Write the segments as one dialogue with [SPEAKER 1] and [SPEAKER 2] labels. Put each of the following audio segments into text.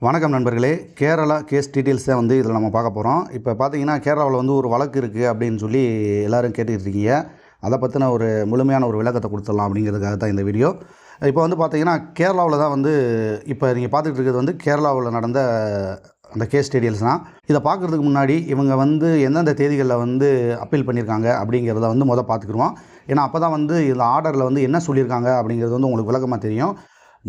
[SPEAKER 1] வணக்கம் நண்பர்களே. Kerala case details தான் வந்து இதில் நம்ம பார்க்க போகிறோம். இப்போ பார்த்தீங்கன்னா கேரளாவில் வந்து ஒரு வழக்கு இருக்குது அப்படின்னு சொல்லி எல்லோரும் கேட்டுக்கிட்டு இருக்கீங்க. அதை பற்றின ஒரு முழுமையான ஒரு விளக்கத்தை கொடுத்துடலாம் அப்படிங்கிறதுக்காக தான் இந்த வீடியோ. இப்போ வந்து பார்த்தீங்கன்னா கேரளாவில் தான் வந்து இப்போ நீங்கள் பார்த்துக்கிட்டு இருக்கிறது வந்து கேரளாவில் நடந்த அந்த கேஸ் டீட்டெயில்ஸ் தான். இதை பார்க்குறதுக்கு முன்னாடி இவங்க வந்து எந்தெந்த தேதிகளில் வந்து அப்பீல் பண்ணியிருக்காங்க அப்படிங்கிறத வந்து பார்த்துக்குருவோம். ஏன்னா அப்போ தான் வந்து இந்த ஆர்டரில் வந்து என்ன சொல்லியிருக்காங்க அப்படிங்கிறது வந்து உங்களுக்கு விளக்கமாக தெரியும்.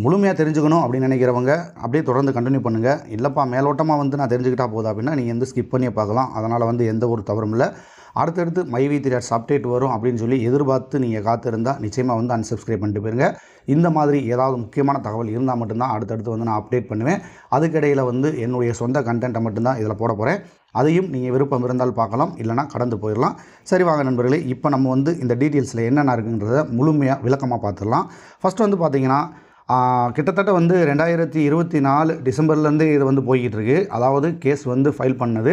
[SPEAKER 1] முழுமையாக தெரிஞ்சுக்கணும் அப்படின்னு நினைக்கிறவங்க அப்படியே தொடர்ந்து கண்டினியூ பண்ணுங்கள். இல்லைப்பா மேலோட்டமாக வந்து நான் தெரிஞ்சுக்கிட்டா போதும் அப்படின்னா நீங்கள் வந்து ஸ்கிப் பண்ணியே பார்க்கலாம். அதனால் வந்து எந்த ஒரு தவறும் இல்லை. அடுத்தடுத்து மைவி திரியட்ஸ் அப்டேட் வரும் அப்படின்னு சொல்லி எதிர்பார்த்து நீங்கள் காத்திருந்தால் நிச்சயமாக வந்து அன்சப்ஸ்கிரைப் பண்ணிட்டு போயிருங்க. இந்த மாதிரி ஏதாவது முக்கியமான தகவல் இருந்தால் மட்டும்தான் அடுத்தடுத்து வந்து நான் அப்டேட் பண்ணுவேன். அதுக்கிடையில் வந்து என்னுடைய சொந்த கண்டென்ட்டை மட்டும்தான் இதில் போட போகிறேன். அதையும் நீங்கள் விருப்பம் இருந்தால் பார்க்கலாம், இல்லைனா கடந்து போயிடலாம். சரி வாங்க நண்பர்களே, இப்போ நம்ம வந்து இந்த டீட்டெயில்ஸில் என்னென்ன இருக்குன்றதை முழுமையாக விளக்கமாக பார்த்துடலாம். ஃபஸ்ட்டு வந்து பார்த்திங்கன்னா கிட்டத்தட்ட வந்து 2024 டிசம்பர்லேருந்து இது வந்து போய்கிட்டு இருக்குது. அதாவது கேஸ் வந்து ஃபைல் பண்ணது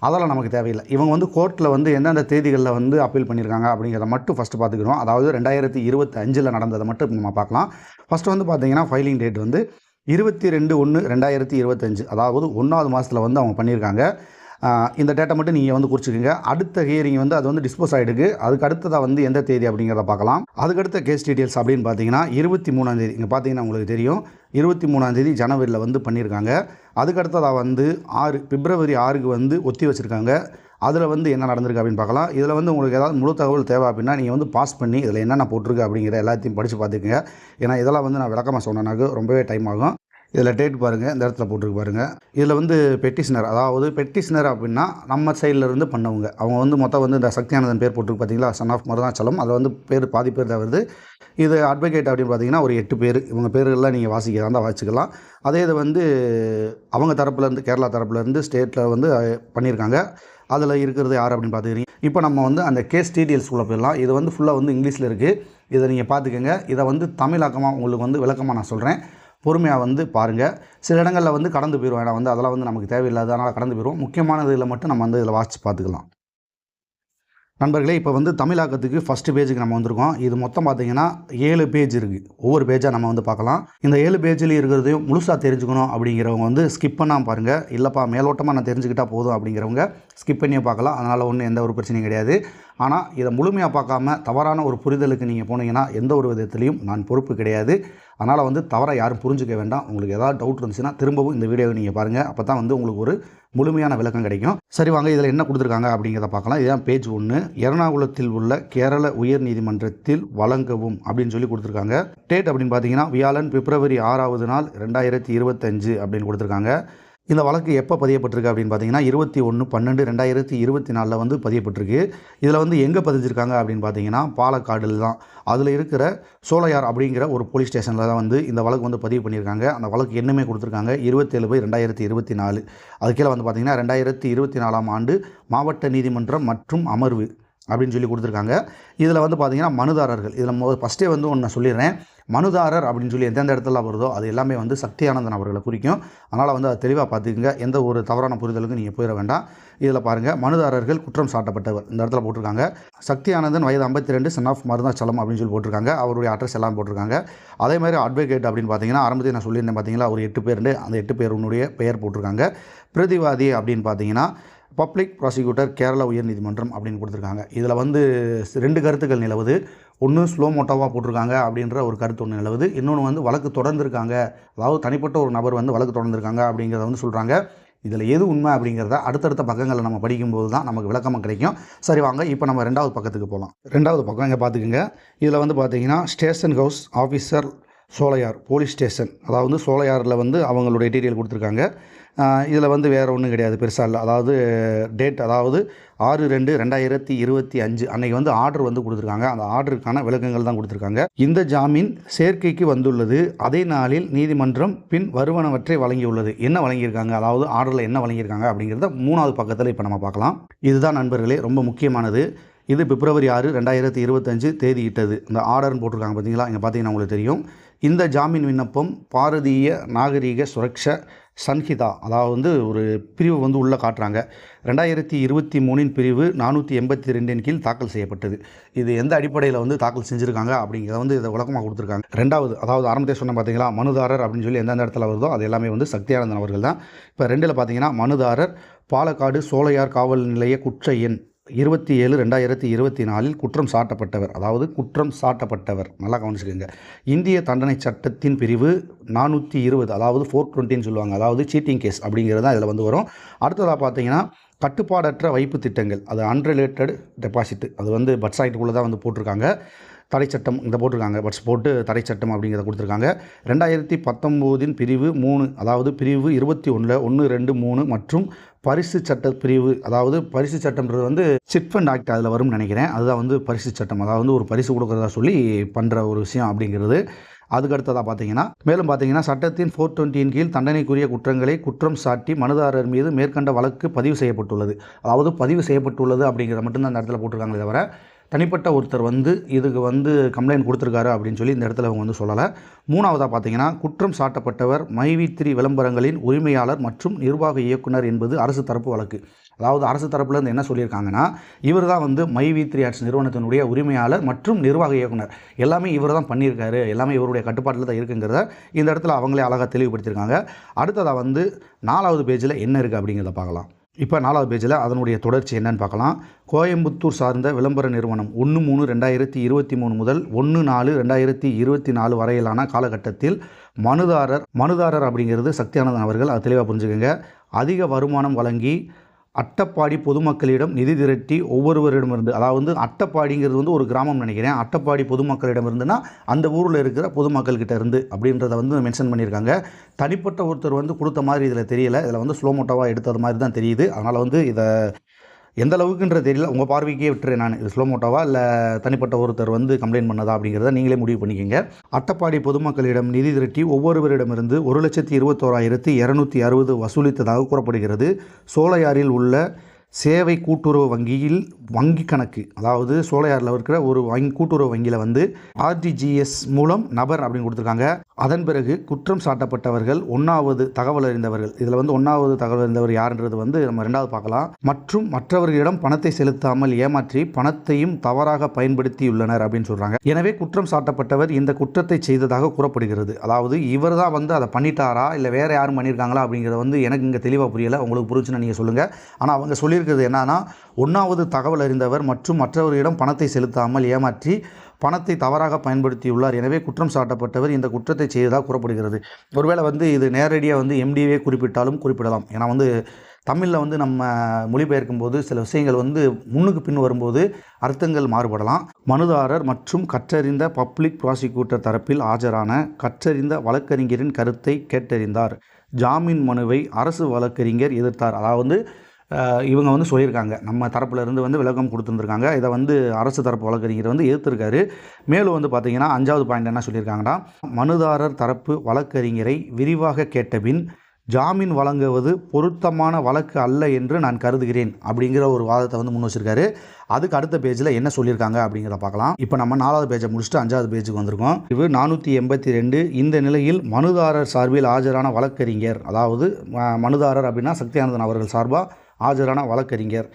[SPEAKER 1] அதெல்லாம் நமக்கு தேவையில்லை. இவங்க வந்து கோர்ட்டில் வந்து எந்தெந்த தேதிகளில் வந்து அப்பீல் பண்ணியிருக்காங்க அப்படிங்கிறத மட்டும் ஃபஸ்ட்டு பார்த்துக்கிறோம். அதாவது 2025 நடந்ததை மட்டும் நம்ம பார்க்கலாம். ஃபஸ்ட்டு வந்து பார்த்திங்கன்னா ஃபைலிங் டேட் வந்து 22/1/2025, அதாவது 1வது மாதத்தில் வந்து அவங்க பண்ணியிருக்காங்க. இந்த டேட்டை மட்டும் நீங்கள் வந்து குறிச்சிக்கோங்க. அடுத்த ஹியரிங் வந்து அது வந்து டிஸ்போஸ் ஆகிடுக்கு. அதுக்கு அடுத்ததாக வந்து எந்த தேதி அப்படிங்கிறத பார்க்கலாம். அதுக்கடுத்த கேஸ் டீட்டெயில்ஸ் அப்படின்னு பார்த்தீங்கன்னா 23ஆம் தேதி, இங்கே பார்த்தீங்கன்னா உங்களுக்கு தெரியும், 23ஆம் தேதி ஜனவரியில் வந்து பண்ணியிருக்காங்க. அதுக்கடுத்ததாக வந்து பிப்ரவரி 6க்கு வந்து ஒத்தி வச்சுருக்காங்க. அதில் வந்து என்ன நடந்திருக்கு அப்படின்னு பார்க்கலாம். இதில் வந்து உங்களுக்கு ஏதாவது முழு தகவல் தேவை அப்படின்னா நீங்கள் வந்து பாஸ் பண்ணி இதில் என்னென்ன போட்டிருக்கு அப்படிங்கிற எல்லாத்தையும் படித்து பார்த்துக்குங்க. ஏன்னா இதெல்லாம் வந்து நான் விளக்கமாக சொன்னேனாக்க ரொம்பவே டைம் ஆகும். இதில் டேட் பாருங்கள், இந்த இடத்துல போட்டிருக்கு பாருங்கள். இதில் வந்து பெட்டிஷனர், அதாவது பெட்டிஷனர் அப்படின்னா நம்ம சைட்லேருந்து பண்ணவங்க. அவங்க வந்து மொத்தம் வந்து இந்த சக்தியானந்தன் பேர் போட்டிருக்கு பார்த்தீங்களா, சன் ஆஃப் மருதாச்சலம். அதில் வந்து பாதி பேர் தான் வருது. இது அட்வொகேட் அப்படின்னு பார்த்தீங்கன்னா ஒரு 8 பேர். இவங்க பேர்கள்லாம் நீங்கள் வாசிக்கிறதா இருந்தால் வாசிக்கலாம். அதே இது வந்து அவங்க தரப்புலேருந்து, கேரளா தரப்புலேருந்து ஸ்டேட்டில் வந்து பண்ணியிருக்காங்க. அதில் இருக்கிறது யார் அப்படின்னு பார்த்துக்கிறீங்க. இப்போ நம்ம வந்து அந்த கேஸ் டீட்டெயில்ஸ்குள்ளே போயிடலாம். இது வந்து ஃபுல்லாக வந்து இங்கிலீஷில் இருக்குது. இதை நீங்கள் பார்த்துக்கோங்க. இதை வந்து தமிழாக்கமாக உங்களுக்கு வந்து விளக்கமாக நான் சொல்கிறேன். பொறுமையாக வந்து பாருங்கள். சில இடங்களில் வந்து கடந்து போயிடுவோம். ஏன்னா வந்து அதெல்லாம் வந்து நமக்கு தேவையில்லாத, அதனால் கடந்து போயிடுவோம். முக்கியமானதில் மட்டும் நம்ம வந்து இதில் வாசித்து பார்த்துக்கலாம். நண்பர்களே, இப்போ வந்து தமிழாக்கத்துக்கு ஃபஸ்ட்டு பேஜுக்கு நம்ம வந்திருக்கோம். இது மொத்தம் பார்த்திங்கன்னா 7 பேஜ் இருக்குது. ஒவ்வொரு பேஜாக நம்ம வந்து பார்க்கலாம். இந்த 7 பேஜில் இருக்கிறதையும் முழுசாக தெரிஞ்சுக்கணும் அப்படிங்கிறவங்க வந்து ஸ்கிப் பண்ணாமல் பாருங்கள். இல்லைப்பா மேலோட்டமாக நான் தெரிஞ்சுக்கிட்டால் போதும் அப்படிங்கிறவங்க ஸ்கிப் பண்ணியே பார்க்கலாம். அதனால் ஒன்றும் எந்த ஒரு பிரச்சனையும் கிடையாது. ஆனால் இதை முழுமையாக பார்க்காம தவறான ஒரு புரிதலுக்கு நீங்கள் போனீங்கன்னா எந்த ஒரு விதத்துலையும் நான் பொறுப்பு கிடையாது. அதனால் வந்து தவறாக யாரும் புரிஞ்சுக்க வேண்டாம். உங்களுக்கு ஏதாவது டவுட் இருந்துச்சுன்னா திரும்பவும் இந்த வீடியோவை நீங்கள் பாருங்கள். அப்போ தான் வந்து உங்களுக்கு ஒரு முழுமையான விளக்கம் கிடைக்கும். சரி வாங்க, இதில் என்ன கொடுத்துருக்காங்க அப்படிங்கிறத பார்க்கலாம். இதுதான் பேஜ் 1. எர்ணாகுளத்தில் உள்ள கேரள உயர் நீதிமன்றத்தில் வழங்கவும் அப்படின்னு சொல்லி கொடுத்துருக்காங்க. டேட் அப்படின்னு பார்த்தீங்கன்னா வியாழன் பிப்ரவரி 6வது நாள் 2025 அப்படின்னு கொடுத்துருக்காங்க. இந்த வழக்கு எப்போ பதியப்பட்டிருக்கு அப்படின்னு பார்த்தீங்கன்னா 21/12/2024 வந்து பதியப்பட்டிருக்கு. இதில் வந்து எங்கே பதிஞ்சிருக்காங்க அப்படின்னு பார்த்தீங்கன்னா பாலக்காடில் தான். அதில் இருக்கிற சோலையார் அப்படிங்கிற ஒரு போலீஸ் ஸ்டேஷனில் தான் வந்து இந்த வழக்கு வந்து பதிவு பண்ணியிருக்காங்க. அந்த வழக்கு என்னமே கொடுத்துருக்காங்க 27/2024. அது கீழே வந்து பார்த்தீங்கன்னா 2024ஆம் ஆண்டு மாவட்ட நீதிமன்றம் மற்றும் அமர்வு அப்படின்னு சொல்லி கொடுத்துருக்காங்க. இதில் வந்து பார்த்திங்கன்னா மனுதாரர்கள், இதில் ஃபஸ்ட்டே வந்து ஒன்று சொல்லிடுறேன். மனுதாரர் அப்படின்னு சொல்லி எந்தெந்த இடத்துல வருதோ அது எல்லாமே வந்து சக்தியானந்தன் அவர்களை குறிக்கும். அதனால் வந்து அதை தெளிவாக பார்த்துக்குங்க. எந்த ஒரு தவறான புரிதலுக்கும் நீங்கள் போயிட வேண்டாம். இதில் பாருங்கள், மனுதாரர்கள் குற்றம் சாட்டப்பட்டவர் இந்த இடத்துல போட்டிருக்காங்க. சக்தியானந்தன் வயது 52, சன் ஆஃப் மருதாச்சலம் அப்படின்னு சொல்லி போட்டிருக்காங்க. அவருடைய அட்ரஸ் எல்லாம் போட்டிருக்காங்க. அதே மாதிரி அட்வொகேட் அப்படின்னு பார்த்தீங்கன்னா ஆரம்பத்தில் நான் சொல்லியிருந்தேன் பார்த்தீங்களா, ஒரு 8 பேர், அந்த 8 பேருடைய பெயர் போட்டிருக்காங்க. பிரதிவாதி அப்படின்னு பார்த்தீங்கன்னா பப்ளிக் ப்ராசிக்யூட்டர் கேரளா உயர்நீதிமன்றம் அப்படின்னு கொடுத்துருக்காங்க. இதில் வந்து 2 கருத்துக்கள் நிலவுது. ஒன்று ஸ்லோ மோட்டோவாக போட்டிருக்காங்க அப்படின்ற ஒரு கருத்து ஒன்று நிலவுது. இன்னொன்று வந்து வழக்கு தொடர்ந்துருக்காங்க, அதாவது தனிப்பட்ட ஒரு நபர் வந்து வழக்கு தொடர்ந்துருக்காங்க அப்படிங்கிறத வந்து சொல்கிறாங்க. இதில் எது உண்மை அப்படிங்கிறத அடுத்தடுத்த பக்கங்களை நம்ம படிக்கும்போது தான் நமக்கு விளக்கமாக கிடைக்கும். சரி வாங்க, இப்போ நம்ம 2வது பக்கத்துக்கு போகலாம். 2வது பக்கம் இங்கே பார்த்துக்குங்க. இதில் வந்து பார்த்திங்கன்னா station house officer Sholayar police station, அதாவது சோலையாரில் வந்து அவங்களுடைய டீட்டெயில் கொடுத்துருக்காங்க. இதில் வந்து வேறு ஒன்றும் கிடையாது, பெருசாக இல்லை. அதாவது டேட், அதாவது 6/2/2025 அன்றைக்கி வந்து ஆர்டர் வந்து கொடுத்துருக்காங்க. அந்த ஆர்டருக்கான விளக்கங்கள் தான் கொடுத்துருக்காங்க. இந்த ஜாமீன் சேர்க்கைக்கு வந்துள்ளது. அதே நாளில் நீதிமன்றம் பின் வருவனவற்றை வழங்கியுள்ளது. என்ன வழங்கியிருக்காங்க, அதாவது ஆர்டரில் என்ன வழங்கியிருக்காங்க அப்படிங்கிறத 3வது பக்கத்தில் இப்போ நம்ம பார்க்கலாம். இதுதான் நண்பர்களே ரொம்ப முக்கியமானது. இது பிப்ரவரி 6, 2025 தேதியிட்டது. இந்த ஆர்டர்னு போட்டிருக்காங்க பார்த்தீங்களா, இங்கே பார்த்தீங்கன்னா உங்களுக்கு தெரியும். இந்த ஜாமீன் விண்ணப்பம் பாரதிய நாகரிக சுரக்ஷா சன்ஹிதா, அதாவது வந்து ஒரு பிரிவு வந்து உள்ளே காட்டுறாங்க. 2023 பிரிவு 482 கீழ் தாக்கல் செய்யப்பட்டது. இது எந்த அடிப்படையில் வந்து தாக்கல் செஞ்சுருக்காங்க அப்படிங்கிறத வந்து இதை விளக்கமாக கொடுத்துருக்காங்க. ரெண்டாவது, அதாவது ஆரம்பத்தை சொன்ன பார்த்தீங்களா, மனுதாரர் அப்படின்னு சொல்லி எந்தெந்த இடத்துல வருதோ அது எல்லாமே வந்து சக்தியானந்தன் அவர்கள் தான். இப்போ 2ல் பார்த்தீங்கன்னா மனுதாரர் பாலக்காடு சோலையார் காவல் நிலைய குற்ற எண் 27, 2024 குற்றம் சாட்டப்பட்டவர், அதாவது குற்றம் சாட்டப்பட்டவர், நல்லா கவனிச்சுக்கோங்க. இந்திய தண்டனை சட்டத்தின் பிரிவு 420, அதாவது 420 சொல்லுவாங்க, அதாவது சீட்டிங் கேஸ் அப்படிங்கிறது தான் இதில் வந்து வரும். அடுத்ததாக பார்த்தீங்கன்னா கட்டுப்பாடற்ற வைப்பு திட்டங்கள், அது அன்ரிலேட்டட் டெபாசிட், அது வந்து பட்ஸ் ஆக்டுக்குள்ளே தான் வந்து போட்டிருக்காங்க. தடை சட்டம் இந்த போட்டிருக்காங்க, பட்ஸ் போட்டு தடை சட்டம் அப்படிங்கிறத கொடுத்துருக்காங்க. 2019 பிரிவு 3, அதாவது பிரிவு 21, 1, 2, 3 மற்றும் பரிசு சட்ட பிரிவு, அதாவது பரிசு சட்டம்ன்றது வந்து சிட் ஃபண்ட் ஆக்ட் அதில் வரும்னு நினைக்கிறேன். அதுதான் வந்து பரிசு சட்டம், அதாவது வந்து ஒரு பரிசு கொடுக்குறதா சொல்லி பண்ணுற ஒரு விஷயம் அப்படிங்கிறது. அதுக்கடுத்ததாக பார்த்தீங்கன்னா மேலும் பார்த்தீங்கன்னா சட்டத்தின் 420 கீழ் தண்டனைக்குரிய குற்றங்களை குற்றம் சாட்டி மனுதாரர் மீது மேற்கண்ட வழக்கு பதிவு செய்யப்பட்டுள்ளது, அதாவது பதிவு செய்யப்பட்டுள்ளது அப்படிங்கிறத மட்டும்தான் அந்த இடத்துல போட்டிருக்காங்களே தவிர தனிப்பட்ட ஒருத்தர் வந்து இதுக்கு வந்து கம்ப்ளைண்ட் கொடுத்துருக்காரு அப்படின்னு சொல்லி இந்த இடத்துல அவங்க வந்து சொல்லலை. மூணாவதாக பார்த்தீங்கன்னா குற்றம் சாட்டப்பட்டவர் மைவி3 விளம்பரங்களின் உரிமையாளர் மற்றும் நிர்வாக இயக்குனர் என்பது அரசு தரப்பு வழக்கு. அதாவது அரசு தரப்புலேருந்து என்ன சொல்லியிருக்காங்கன்னா, இவர் தான் வந்து மைவி3 ஆர்ட்ஸ் நிறுவனத்தினுடைய உரிமையாளர் மற்றும் நிர்வாக இயக்குனர், எல்லாமே இவர் தான் பண்ணியிருக்காரு, எல்லாமே இவருடைய கட்டுப்பாட்டில் தான் இருக்குங்கிறத இந்த இடத்துல அவங்களே அழகாக தெளிவுபடுத்தியிருக்காங்க. அடுத்ததாக வந்து 4வது பேஜில் என்ன இருக்குது அப்படிங்கிறத பார்க்கலாம். இப்போ 4வது பேஜில் அதனுடைய தொடர்ச்சி என்னன்னு பார்க்கலாம். கோயம்புத்தூர் சார்ந்த விளம்பர நிறுவனம் 1/3/2023 முதல் 1/4/2024 வரையிலான காலகட்டத்தில் மனுதாரர் அப்படிங்கிறது சக்தியானந்தன் அவர்கள், அது தெளிவாக புரிஞ்சுக்கோங்க, அதிக வருமானம் வழங்கி அட்டப்பாடி பொதுமக்களிடம் நிதி திரட்டி ஒவ்வொருவரிடமிருந்து, அதாவது அட்டப்பாடிங்கிறது வந்து ஒரு கிராமம் நினைக்கிறேன், அட்டப்பாடி பொதுமக்களிடமிருந்துனா அந்த ஊரில் இருக்கிற பொதுமக்கள்கிட்ட இருந்து அப்படின்றத வந்து மென்ஷன் பண்ணியிருக்காங்க. தனிப்பட்ட ஒருத்தர் வந்து கொடுத்த மாதிரி இதில் தெரியலை, இதில் வந்து ஸ்லோ மோட்டோவாக எடுத்தது மாதிரி தான் தெரியுது. அதனால் வந்து இதை எந்த அளவுக்குன்ற தெரியல, உங்கள் பார்வைக்கே விட்டுறேன் நான், இது ஸ்லோ மோட்டோவா இல்லை தனிப்பட்ட ஒருத்தர் வந்து கம்ப்ளைண்ட் பண்ணதா அப்படிங்கிறத நீங்களே முடிவு பண்ணிக்கோங்க. அட்டப்பாடி பொதுமக்களிடம் நிதி திரட்டி ஒவ்வொருவரிடமிருந்து 1,21,260 வசூலித்ததாக கூறப்படுகிறது. சோலையாரில் உள்ள சேவை கூட்டுறவு வங்கியில் வங்கி கணக்கு, அதாவது சோலையாரில் இருக்கிற ஒரு கூட்டுறவு வங்கியில் வந்து ஆர்டிஜிஎஸ் மூலம் நபர் அப்படின்னு கொடுத்துருக்காங்க. அதன் பிறகு குற்றம் சாட்டப்பட்டவர்கள் 1வது தகவல் அறிந்தவர்கள், இதில் வந்து 1வது தகவல் அறிந்தவர் யாருன்றது வந்து நம்ம 2வது பார்க்கலாம். மற்றும் மற்றவர்களிடம் பணத்தை செலுத்தாமல் ஏமாற்றி பணத்தையும் தவறாக பயன்படுத்தியுள்ளனர் அப்படின்னு சொல்கிறாங்க. எனவே குற்றம் சாட்டப்பட்டவர் இந்த குற்றத்தை செய்ததாக கூறப்படுகிறது. அதாவது இவர் தான் வந்து அதை பண்ணிட்டாரா இல்லை வேறு யாரும் பண்ணியிருக்காங்களா அப்படிங்கிறத வந்து எனக்கு இங்கே தெளிவாக புரியலை, உங்களுக்கு புரிஞ்சுன்னா நீங்கள் சொல்லுங்கள். ஆனால் அவங்க சொல்லியிருக்கிறது என்னன்னா, 1வது தகவல் அறிந்தவர் மற்றும் மற்றவர்களிடம் பணத்தை செலுத்தாமல் ஏமாற்றி பணத்தை தவறாக பயன்படுத்தியுள்ளார். எனவே குற்றம் சாட்டப்பட்டவர் இந்த குற்றத்தை செய்ததாக கூறப்படுகிறது. ஒருவேளை வந்து இது நேரடியாக வந்து எம்டிஏ குறிப்பிட்டாலும் குறிப்பிடலாம். ஏன்னா வந்து தமிழில் வந்து நம்ம மொழிபெயர்க்கும் போது சில விஷயங்கள் வந்து முன்னுக்கு பின் வரும்போது அர்த்தங்கள் மாறுபடலாம். மனுதாரர் மற்றும் கற்றறிந்த பப்ளிக் ப்ராசிக்யூட்டர் தரப்பில் ஆஜரான கற்றறிந்த வழக்கறிஞரின் கருத்தை கேட்டறிந்தார். ஜாமீன் மனுவை அரசு வழக்கறிஞர் எதிர்த்தார். அதாவது இவங்க வந்து சொல்லியிருக்காங்க, நம்ம தரப்புலேருந்து வந்து விளக்கம் கொடுத்துருந்துருக்காங்க, இதை வந்து அரசு தரப்பு வழக்கறிஞர் வந்து எதிர்த்திருக்காரு. மேலும் வந்து பார்த்திங்கன்னா 5வது பாயிண்ட் என்ன சொல்லியிருக்காங்கன்னா, மனுதாரர் தரப்பு வழக்கறிஞரை விரிவாக கேட்டபின் ஜாமீன் வழங்குவது பொருத்தமான வழக்கு அல்ல என்று நான் கருதுகிறேன் அப்படிங்கிற ஒரு வாதத்தை வந்து முன் வச்சிருக்காரு. அதுக்கு அடுத்த பேஜில் என்ன சொல்லியிருக்காங்க அப்படிங்கிறத பார்க்கலாம். இப்போ நம்ம 4வது பேஜை முடிச்சுட்டு 5வது பேஜுக்கு வந்திருக்கோம். இது 482. இந்த நிலையில் மனுதாரர் சார்பில் ஆஜரான வழக்கறிஞர், அதாவது மனுதாரர் அப்படின்னா சக்தியானந்தன் அவர்கள் சார்பாக ஆஜரான வழக்கறிஞர்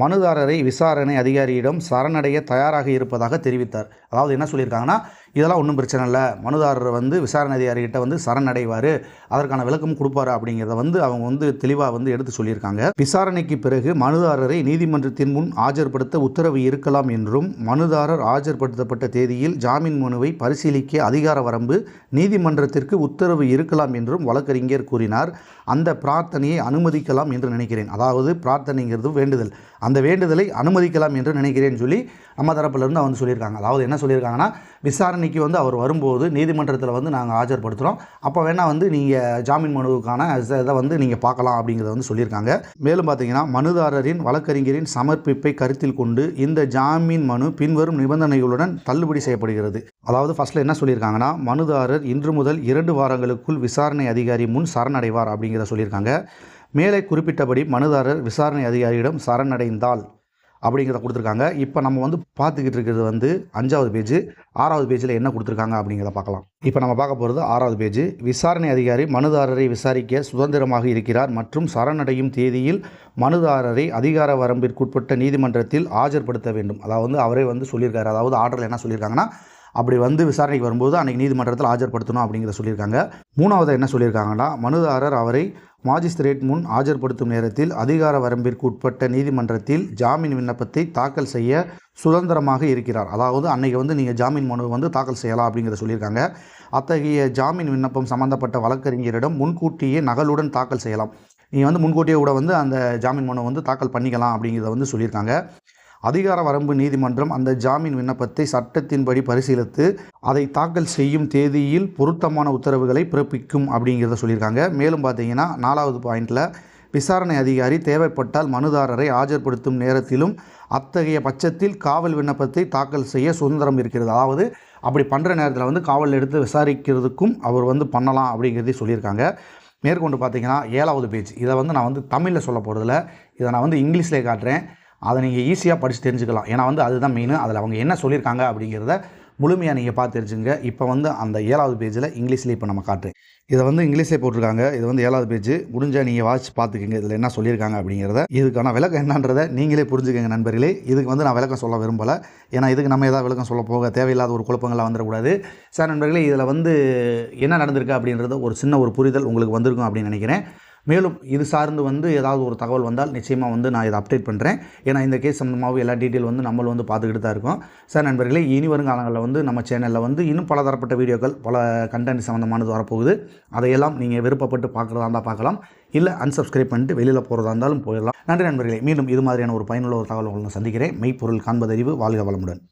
[SPEAKER 1] மனுதாரரை விசாரணை அதிகாரியிடம் சரணடைய தயாராக இருப்பதாக தெரிவித்தார். அதாவது என்ன சொல்லியிருக்காங்கன்னா, இதெல்லாம் ஒன்றும் பிரச்சனை இல்லை, மனுதாரர் வந்து விசாரணை அதிகாரிகிட்ட வந்து சரணடைவார், அதற்கான விளக்கம் கொடுப்பாரு அப்படிங்கிறத வந்து அவங்க வந்து தெளிவாக வந்து எடுத்து சொல்லியிருக்காங்க. விசாரணைக்கு பிறகு மனுதாரரை நீதிமன்றத்தின் முன் ஆஜர்படுத்த உத்தரவு இருக்கலாம் என்றும், மனுதாரர் ஆஜர்படுத்தப்பட்ட தேதியில் ஜாமீன் மனுவை பரிசீலிக்க அதிகார வரம்பு நீதிமன்றத்திற்கு உத்தரவு இருக்கலாம் என்றும் வழக்கறிஞர் கூறினார். அந்த பிரார்த்தனையை அனுமதிக்கலாம் என்று நினைக்கிறேன். அதாவது பிரார்த்தனைங்கிறது வேண்டுதல், அந்த வேண்டுதலை அனுமதிக்கலாம் என்று நினைக்கிறேன்னு சொல்லி நம்ம தரப்புலேருந்து வந்து சொல்லியிருக்காங்க. அதாவது என்ன சொல்லியிருக்காங்கன்னா, விசாரணைக்கு வந்து அவர் வரும்போது நீதிமன்றத்தில் வந்து நாங்கள் ஆஜர்படுத்துகிறோம், அப்போ வேணால் வந்து நீங்கள் ஜாமீன் மனுவுக்கான இதை வந்து நீங்கள் பார்க்கலாம் அப்படிங்கிறத வந்து சொல்லியிருக்காங்க. மேலும் பார்த்தீங்கன்னா, மனுதாரரின் வழக்கறிஞரின் சமர்ப்பிப்பை கருத்தில் கொண்டு இந்த ஜாமீன் மனு பின்வரும் நிபந்தனைகளுடன் தள்ளுபடி செய்யப்படுகிறது. அதாவது ஃபர்ஸ்ட்டில் என்ன சொல்லியிருக்காங்கன்னா, மனுதாரர் இன்று முதல் 2 வாரங்களுக்குள் விசாரணை அதிகாரி முன் சரணடைவார் அப்படிங்கிறத சொல்லியிருக்காங்க. மேலே குறிப்பிட்டபடி மனுதாரர் விசாரணை அதிகாரியிடம் சரணடைந்தால் அப்படிங்கிறத கொடுத்துருக்காங்க. இப்போ நம்ம வந்து பார்த்துக்கிட்டு இருக்கிறது வந்து 5வது பேஜ். 6வது பேஜில் என்ன கொடுத்துருக்காங்க அப்படிங்கிறத பார்க்கலாம். இப்போ நம்ம பார்க்க போகிறது 6வது பேஜ். விசாரணை அதிகாரி மனுதாரரை விசாரிக்க சுதந்திரமாக இருக்கிறார் மற்றும் சரணடையும் தேதியில் மனுதாரரை அதிகார வரம்பிற்குட்பட்ட நீதிமன்றத்தில் ஆஜர்படுத்த வேண்டும். அதாவது அவரே வந்து சொல்லியிருக்காரு. அதாவது ஆர்டரில் என்ன சொல்லியிருக்காங்கன்னா, அப்படி வந்து விசாரணைக்கு வரும்போது அன்றைக்கி நீதிமன்றத்தில் ஆஜர்படுத்தணும் அப்படிங்கிறத சொல்லியிருக்காங்க. 3வது என்ன சொல்லியிருக்காங்கன்னா, மனுதாரர் அவரை மாஜிஸ்திரேட் முன் ஆஜர்படுத்தும் நேரத்தில் அதிகார வரம்பிற்கு உட்பட்ட நீதிமன்றத்தில் ஜாமீன் விண்ணப்பத்தை தாக்கல் செய்ய சுதந்திரமாக இருக்கிறார். அதாவது அன்றைக்கி வந்து நீங்கள் ஜாமீன் மனு வந்து தாக்கல் செய்யலாம் அப்படிங்கிறத சொல்லியிருக்காங்க. அத்தகைய ஜாமீன் விண்ணப்பம் சம்மந்தப்பட்ட வழக்கறிஞரிடம் முன்கூட்டியே நகலுடன் தாக்கல் செய்யலாம். நீங்கள் வந்து முன்கூட்டியே கூட வந்து அந்த ஜாமீன் மனு வந்து தாக்கல் பண்ணிக்கலாம் அப்படிங்கிறத வந்து சொல்லியிருக்காங்க. அதிகார வரம்பு நீதிமன்றம் அந்த ஜாமீன் விண்ணப்பத்தை சட்டத்தின்படி பரிசீலித்து அதை தாக்கல் செய்யும் தேதியில் பொருத்தமான உத்தரவுகளை பிறப்பிக்கும் அப்படிங்கிறத சொல்லியிருக்காங்க. மேலும் பார்த்தீங்கன்னா 4வது பாயிண்டில் விசாரணை அதிகாரி தேவைப்பட்டால் மனுதாரரை ஆஜர்படுத்தும் நேரத்திலும் அத்தகைய பட்சத்தில் காவல் விண்ணப்பத்தை தாக்கல் செய்ய சுதந்திரம் இருக்கிறது. அதாவது அப்படி பண்ணுற நேரத்தில் வந்து காவல் எடுத்து விசாரிக்கிறதுக்கும் அவர் வந்து பண்ணலாம் அப்படிங்கிறதையும் சொல்லியிருக்காங்க. மேற்கொண்டு பார்த்தீங்கன்னா 7வது பேஜ். இதை வந்து நான் வந்து தமிழில் சொல்ல போகிறதில்ல, இதை நான் வந்து இங்கிலீஷ்லேயே காட்டுறேன். அதை நீங்கள் ஈஸியாக படித்து தெரிஞ்சுக்கலாம். ஏன்னா வந்து அதுதான் மெயின். அதில் அவங்க என்ன சொல்லியிருக்காங்க அப்படிங்கிறத முழுமையாக நீங்கள் பார்த்து தெரிஞ்சுங்க. இப்போ வந்து அந்த 7வது பேஜில் இங்கிலீஷ்லேயே இப்போ நம்ம காட்டுறேன். இதை வந்து இங்கிலீஷ்லேயே போட்டிருக்காங்க. இது வந்து 7வது பேஜ். முடிஞ்சால் நீங்கள் வாட்ச் பார்த்துக்கங்க இதில் என்ன சொல்லியிருக்காங்க அப்படிங்கிறத. இதுக்கான விளக்கம் என்னன்றதை நீங்களே புரிஞ்சுக்கங்க நண்பர்களே. இதுக்கு வந்து நான் விளக்கம் சொல்ல விரும்பலை. ஏன்னா இதுக்கு நம்ம ஏதாவது விளக்கம் சொல்ல போக தேவையில்லாத ஒரு குழப்பங்கள்லாம் வந்துடக்கூடாது. சார் நண்பர்களே, இதில் வந்து என்ன நடந்திருக்கு அப்படின்றது ஒரு சின்ன ஒரு புரிதல் உங்களுக்கு வந்திருக்கும் அப்படின்னு நினைக்கிறேன். மேலும் இது சார்ந்து வந்து ஏதாவது ஒரு தகவல் வந்தால் நிச்சயமாக வந்து நான் இதை அப்டேட் பண்ணுறேன். ஏன்னா இந்த கேஸ் சம்பந்தமாக எல்லா டீட்டெயில் வந்து நம்மளும் வந்து பார்த்துக்கிட்டு தான் இருக்கோம். சார் நண்பர்களே, இனி வருங்காலங்களில் வந்து நம்ம சேனலில் வந்து இன்னும் பல தரப்பட்ட வீடியோக்கள், பல கண்டென்ட் சம்மந்தமானது வரப்போகுது. அதையெல்லாம் நீங்கள் விருப்பப்பட்டு பார்க்குறதா இருந்தால் பார்க்கலாம், இல்லை அன்சப்ஸ்கிரைப் பண்ணிட்டு வெளியில் போகிறதா இருந்தாலும் போயிடலாம். நன்றி நண்பர்களே. மீண்டும் இது மாதிரியான ஒரு பயனுள்ள ஒரு தகவல் உங்களை சந்திக்கிறேன். மெய்ப்பொருள் காண்பதறிவு. வாழ்க வளமுடன்.